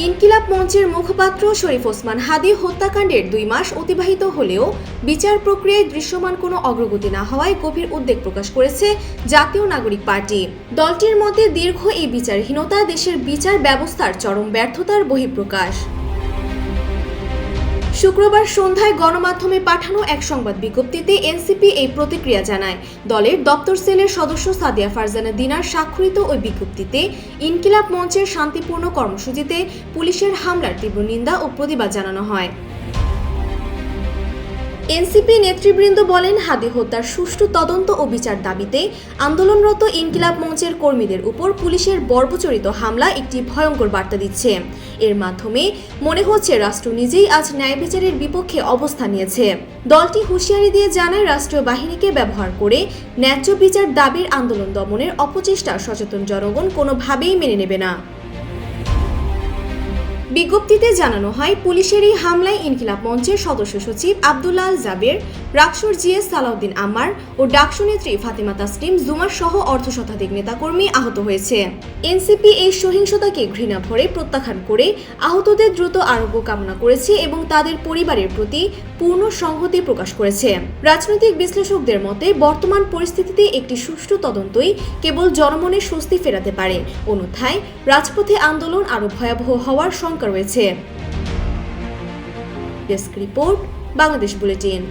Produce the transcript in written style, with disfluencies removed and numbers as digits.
ইনকিলাব মঞ্চের মুখপাত্র শরীফ ওসমান হাদী হত্যাকাণ্ডের 2 মাস অতিবাহিত হলেও বিচার প্রক্রিয়ায় দৃশ্যমান কোনো অগ্রগতি না হওয়ায় গভীর উদ্বেগ প্রকাশ করেছে জাতীয় নাগরিক পার্টি। দলটির মতে দীর্ঘ এই বিচারহীনতা দেশের বিচার ব্যবস্থার চরম ব্যর্থতার বহিঃপ্রকাশ। শুক্রবার সন্ধ্যায় গণমাধ্যমে পাঠানো এক সংবাদ বিজ্ঞপ্তিতে এনসিপি এই প্রতিক্রিয়া জানায়। দলের দপ্তর সেলের সদস্য সাদিয়া ফারজানা দিনার স্বাক্ষরিত ওই বিজ্ঞপ্তিতে ইনকিলাব মঞ্চের শান্তিপূর্ণ কর্মসূচিতে পুলিশের হামলার তীব্র নিন্দা ও প্রতিবাদ জানানো হয়। এনসিপি নেতৃবৃন্দ বলেন, হাদী হত্যার সুষ্ঠু তদন্ত ও বিচার দাবিতে আন্দোলনরত ইনকিলাব মঞ্চের কর্মীদের উপর পুলিশের বর্বরচিত হামলা একটি ভয়ঙ্কর বার্তা দিচ্ছে। এর মাধ্যমে মনে হচ্ছে রাষ্ট্র নিজেই আজ ন্যায় বিচারের বিপক্ষে অবস্থান নিয়েছে। দলটি হুঁশিয়ারি দিয়ে জানায়, রাষ্ট্রীয় বাহিনীকে ব্যবহার করে ন্যায্য বিচার দাবির আন্দোলন দমনের অপচেষ্টা সচেতন জনগণ কোনোভাবেই মেনে নেবে না। বিজ্ঞপ্তিতে জানানো হয়, পুলিশের এই হামলায় ইনকিলাব মঞ্চের সদস্য সচিব আব্দুল্লাহ আল জাবের, রাকসুর জিএস সালাউদ্দিন আম্মার ও ডাকসু নেত্রী ফাতেমা তাসলিম জুমার সহ অর্ধশতাধিক নেতাকর্মী আহত হয়েছে। এনসিপি এই সহিংসতাকে ঘৃণা ভরে প্রত্যাখ্যান করে আহতদের দ্রুত আরোগ্য কামনা করেছে এবং তাদের পরিবারের প্রতি পূর্ণ সংহতি প্রকাশ করেছে। রাজনৈতিক বিশ্লেষকদের মতে বর্তমান পরিস্থিতিতে একটি সুষ্ঠু তদন্তই কেবল জনমনে স্বস্তি ফেরাতে পারে, অন্যথায় রাজপথে আন্দোলন আরও ভয়াবহ হওয়ার শঙ্কা রয়েছে। Desk report, Bangladesh bulletin.